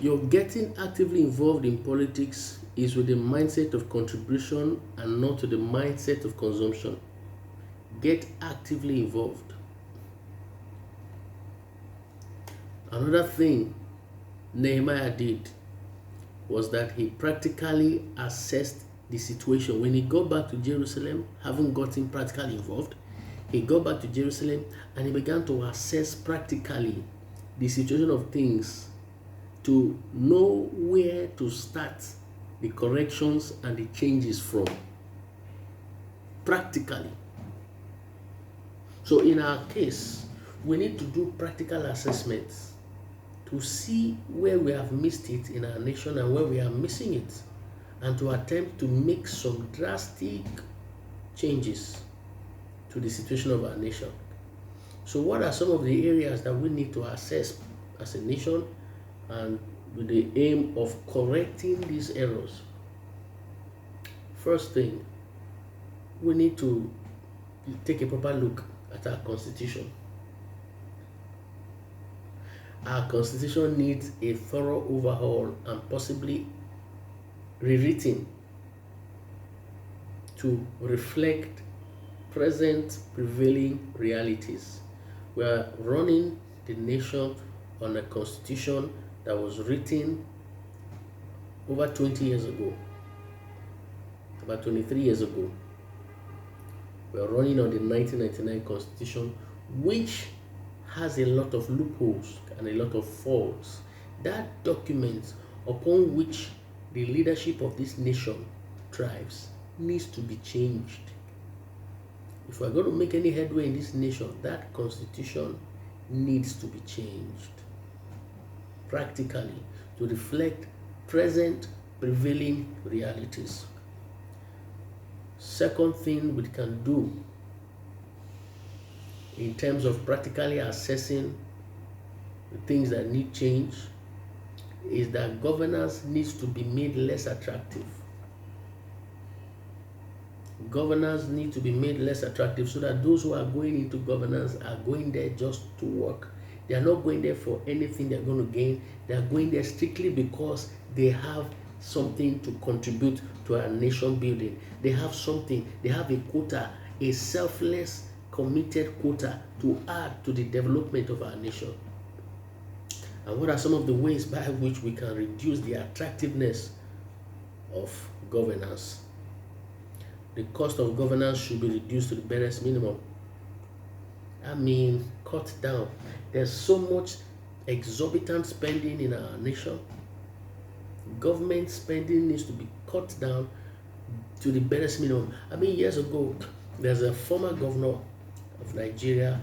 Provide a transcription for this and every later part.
You're getting actively involved in politics is with the mindset of contribution and not to the mindset of consumption. Get actively involved. Another thing Nehemiah did was that he practically assessed the situation. When he got back to Jerusalem, having gotten practically involved, he got back to Jerusalem and he began to assess practically the situation of things to know where to start the corrections and the changes from. Practically. So in our case, we need to do practical assessments to see where we have missed it in our nation and where we are missing it, and to attempt to make some drastic changes to the situation of our nation. So what are some of the areas that we need to assess as a nation, and with the aim of correcting these errors? First thing, we need to take a proper look at our constitution. Our constitution needs a thorough overhaul and possibly rewritten to reflect present prevailing realities. We are running the nation on a constitution that was written over 20 years ago, about 23 years ago. We are running on the 1999 constitution, which has a lot of loopholes and a lot of faults. That document upon which the leadership of this nation thrives needs to be changed. If we're going to make any headway in this nation, that constitution needs to be changed practically to reflect present prevailing realities. Second thing we can do in terms of practically assessing the things that need change is that governance needs to be made less attractive. Governance need to be made less attractive so that those who are going into governance are going there just to work. They are not going there for anything they're going to gain. They are going there strictly because they have something to contribute to our nation building. They have something, they have a quota, a selfless, committed quota to add to the development of our nation. And what are some of the ways by which we can reduce the attractiveness of governance? The cost of governance should be reduced to the barest minimum. I mean, cut down. There's so much exorbitant spending in our nation. Government spending needs to be cut down to the barest minimum. I mean, years ago, there's a former governor of Nigeria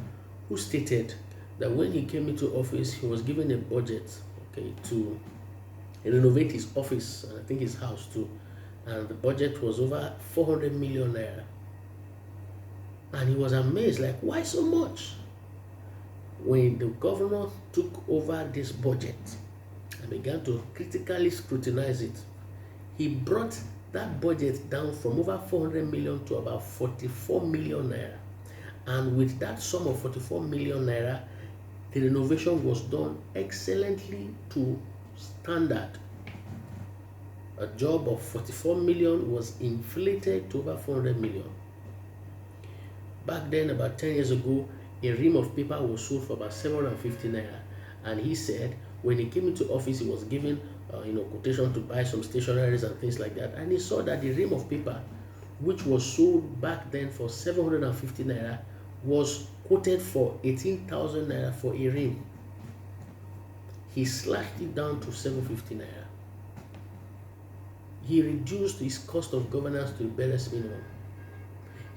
who stated that when he came into office, he was given a budget, to renovate his office and I think his house too. And the budget was over 400 million naira. And he was amazed, like, why so much? When the governor took over this budget and began to critically scrutinize it, he brought that budget down from over 400 million to about 44 million naira. And with that sum of 44 million naira, the renovation was done excellently to standard. A job of 44 million was inflated to over 400 million. Back then, about 10 years ago, a ream of paper was sold for about 750 naira. And he said when he came into office, he was given quotation to buy some stationeries and things like that. And he saw that the ream of paper, which was sold back then for 750 naira, was quoted for 18,000 naira for a ream. He slashed it down to 750 naira. He reduced his cost of governance to the barest minimum.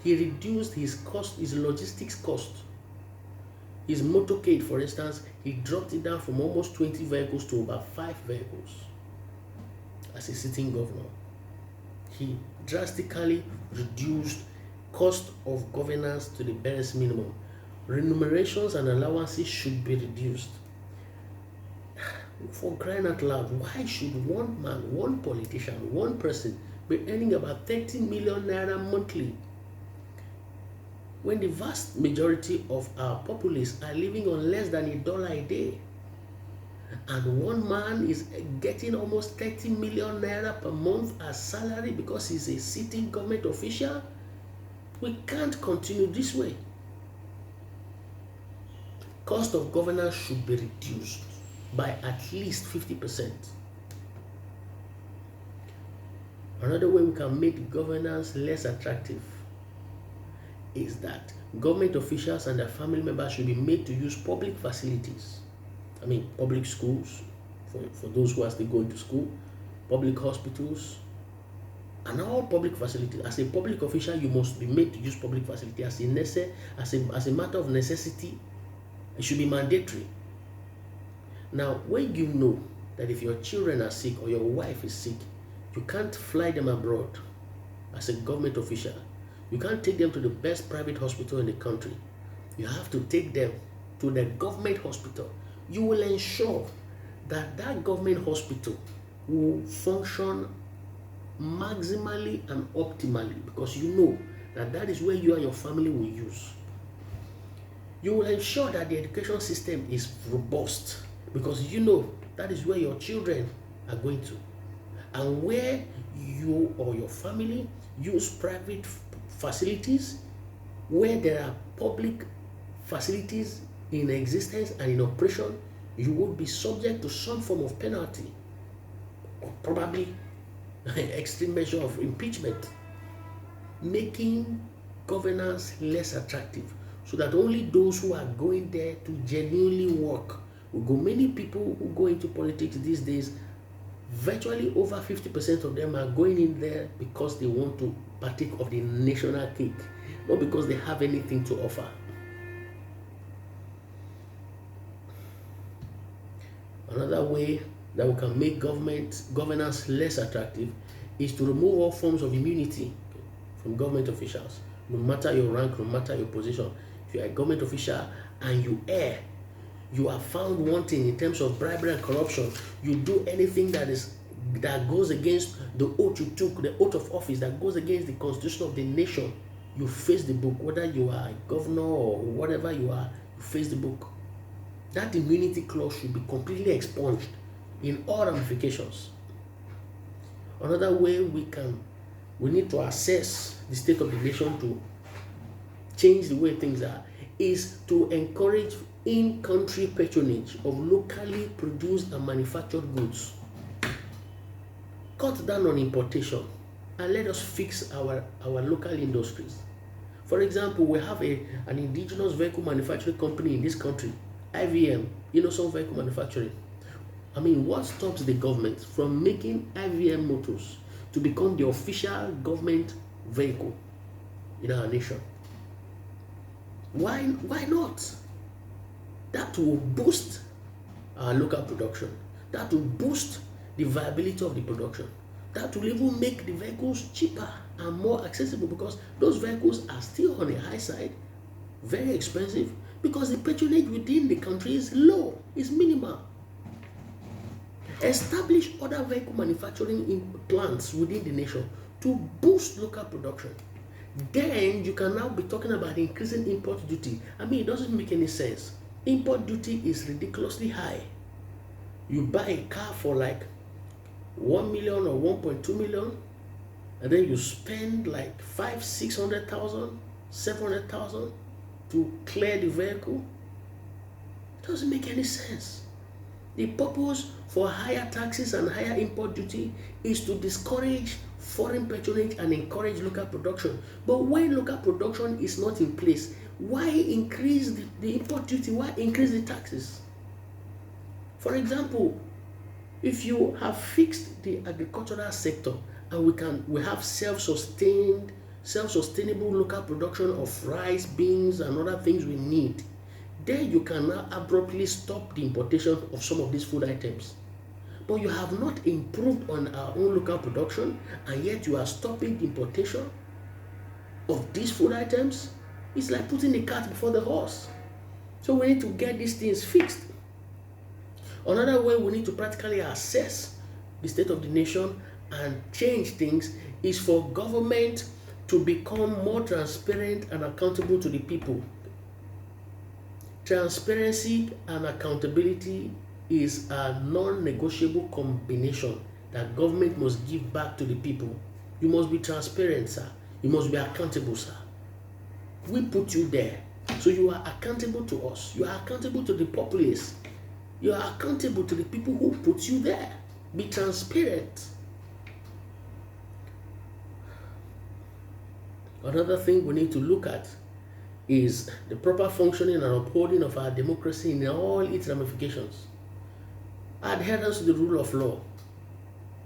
He reduced his cost, his logistics cost. His motorcade, for instance, he dropped it down from almost 20 vehicles to about 5 vehicles as a sitting governor. He drastically reduced cost of governance to the barest minimum. Remunerations and allowances should be reduced. For crying out loud, why should one man, one politician, one person be earning about 30 million naira monthly when the vast majority of our populace are living on less than $1 a day? and one man is getting almost 30 million naira per month as salary because he's a sitting government official, we can't continue this way. Cost of governance should be reduced by at least 50%. Another way we can make governance less attractive is that government officials and their family members should be made to use public facilities. I mean, public schools, for those who are still going to school, public hospitals, and all public facilities. As a public official, you must be made to use public facility as a matter of necessity. It should be mandatory. Now, when you know that if your children are sick or your wife is sick, you can't fly them abroad as a government official. You can't take them to the best private hospital in the country. You have to take them to the government hospital. You will ensure that that government hospital will function maximally and optimally, because you know that that is where you and your family will use. You will ensure that the education system is robust, because you know that is where your children are going to, and where you or your family use private facilities, where there are public facilities in existence and in operation, you will be subject to some form of penalty, or probably extreme measure of impeachment, making governance less attractive, so that only those who are going there to genuinely work will go. Many people who go into politics these days, virtually over 50% of them are going in there because they want to partake of the national cake, not because they have anything to offer. Another way that we can make governance less attractive is to remove all forms of immunity from government officials, no matter your rank, no matter your position. If you are a government official and you err, you are found wanting in terms of bribery and corruption, you do anything that goes against the oath you took, the oath of office, that goes against the constitution of the nation, you face the book. Whether you are a governor or whatever you are, you face the book. That immunity clause should be completely expunged in all ramifications. Another way we need to assess the state of the nation to change the way things are is to encourage in-country patronage of locally produced and manufactured goods. Cut down on importation and let us fix our local industries. For example, we have an indigenous vehicle manufacturing company in this country, IVM, Innocent Vehicle Manufacturing. I mean, what stops the government from making IVM motors to become the official government vehicle in our nation? Why not? That will boost our local production. That will boost the viability of the production. That will even make the vehicles cheaper and more accessible, because those vehicles are still on the high side, very expensive, because the patronage within the country is low, is minimal. Establish other vehicle manufacturing plants within the nation to boost local production. Then you can now be talking about increasing import duty. I mean, it doesn't make any sense. Import duty is ridiculously high. You buy a car for like 1 million or 1.2 million, and then you spend like 500,000, 600,000, 700,000 to clear the vehicle. It doesn't make any sense. The purpose for higher taxes and higher import duty is to discourage foreign patronage and encourage local production. But when local production is not in place, why increase the import duty? Why increase the taxes? For example, if you have fixed the agricultural sector and we have self-sustainable local production of rice, beans, and other things we need, then you can now abruptly stop the importation of some of these food items. But you have not improved on our own local production, and yet you are stopping the importation of these food items. It's like putting the cart before the horse. So we need to get these things fixed. Another way we need to practically assess the state of the nation and change things is for government to become more transparent and accountable to the people. Transparency and accountability is a non-negotiable combination that government must give back to the people. You must be transparent, sir. You must be accountable, sir. We put you there, so you are accountable to us. You are accountable to the populace. You are accountable to the people who put you there. Be transparent. Another thing we need to look at is the proper functioning and upholding of our democracy in all its ramifications. Adherence to the rule of law.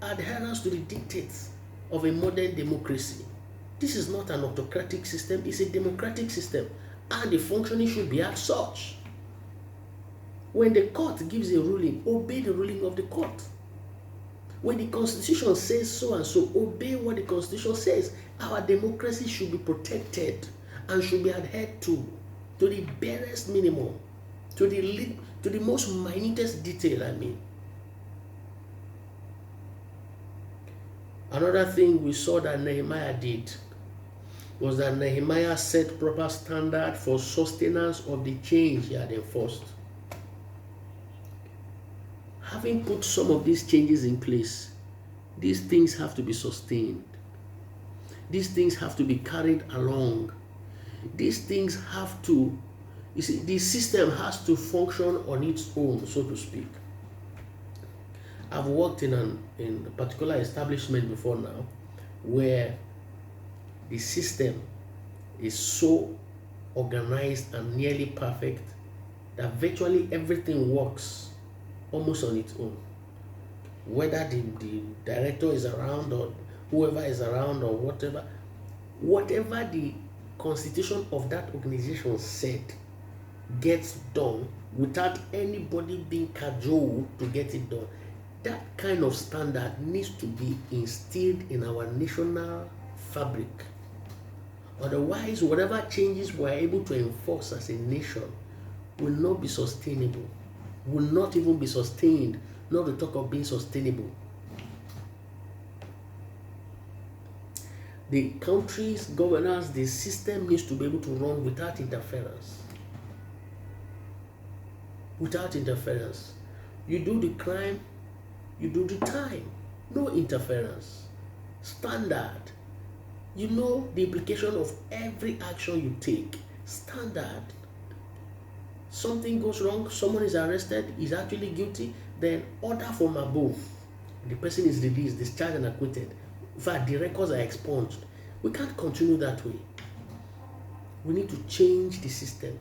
Adherence to the dictates of a modern democracy. This is not an autocratic system, it's a democratic system, and the functioning should be as such. When the court gives a ruling, obey the ruling of the court. When the Constitution says so and so, obey what the Constitution says. Our democracy should be protected and should be adhered to the barest minimum, to the most minutest detail, I mean. Another thing we saw that Nehemiah did was that Nehemiah set proper standard for sustenance of the change he had enforced. Having put some of these changes in place, these things have to be sustained. These things have to be carried along. These things have to, you see, the system has to function on its own, so to speak. I've worked in a particular establishment before now where the system is so organized and nearly perfect that virtually everything works almost on its own. Whether the director is around or whoever is around or whatever the constitution of that organization said gets done without anybody being cajoled to get it done. That kind of standard needs to be instilled in our national fabric. Otherwise, whatever changes we are able to enforce as a nation will not be sustainable, will not even be sustained, not to talk of being sustainable. The country's governance, the system needs to be able to run without interference. Without interference. You do the crime, you do the time. No interference. Standard. You know the implication of every action you take. Standard. Something goes wrong, someone is arrested, is actually guilty, then order from above. The person is released, discharged and acquitted. In fact, the records are expunged. We can't continue that way. We need to change the system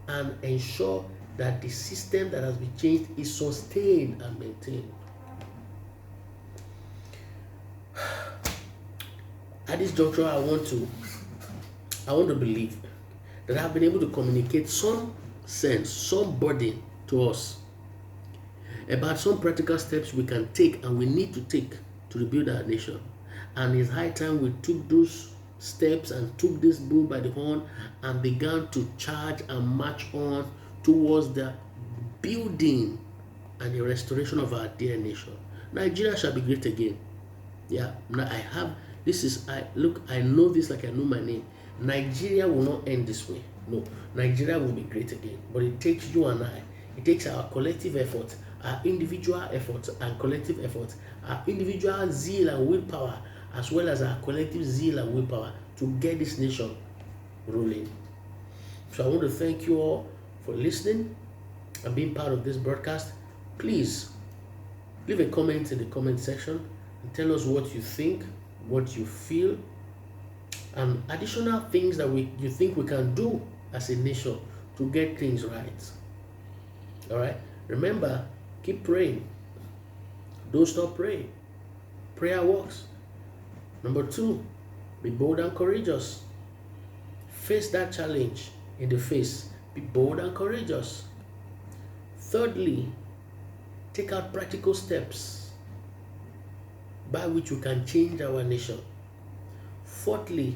and ensure that the system that has been changed is sustained and maintained. At this juncture, I want to believe that I've been able to communicate some sense, some burden to us about some practical steps we can take and we need to take to rebuild our nation. And it's high time we took those steps and took this bull by the horn and began to charge and march on towards the building and the restoration of our dear nation. Nigeria shall be great again. Yeah, now I know this like I know my name. Nigeria will not end this way. No, Nigeria will be great again. But it takes you and I. It takes our collective effort, our individual efforts and collective efforts, our individual zeal and willpower, as well as our collective zeal and willpower to get this nation rolling. So I want to thank you all for listening and being part of this broadcast. Please leave a comment in the comment section and tell us what you think, what you feel, and additional things that you think we can do as a nation to get things right. All right? Remember, keep praying. Don't stop praying. Prayer works. Number 2, be bold and courageous. Face that challenge in the face. Be bold and courageous. Thirdly, take out practical steps by which we can change our nation. Fourthly,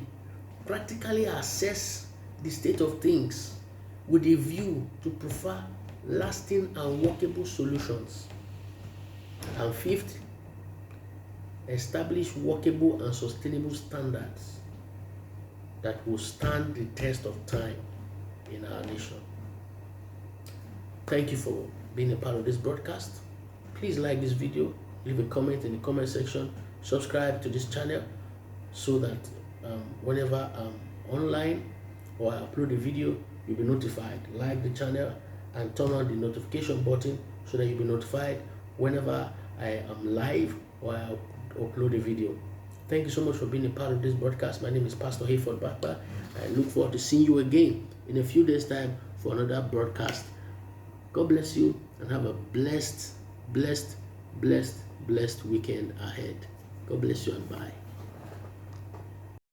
practically assess the state of things with a view to prefer lasting and workable solutions. And fifth, establish workable and sustainable standards that will stand the test of time in our nation. Thank you for being a part of this broadcast. Please like this video, leave a comment in the comment section, subscribe to this channel so that whenever I'm online or I upload a video, you'll be notified. Like the channel and turn on the notification button so that you'll be notified whenever I am live or I upload a video. Thank you so much for being a part of this broadcast. My name is Pastor Hayford Bakpa. I look forward to seeing you again in a few days' time for another broadcast. God bless you and have a blessed weekend ahead. God bless you and bye.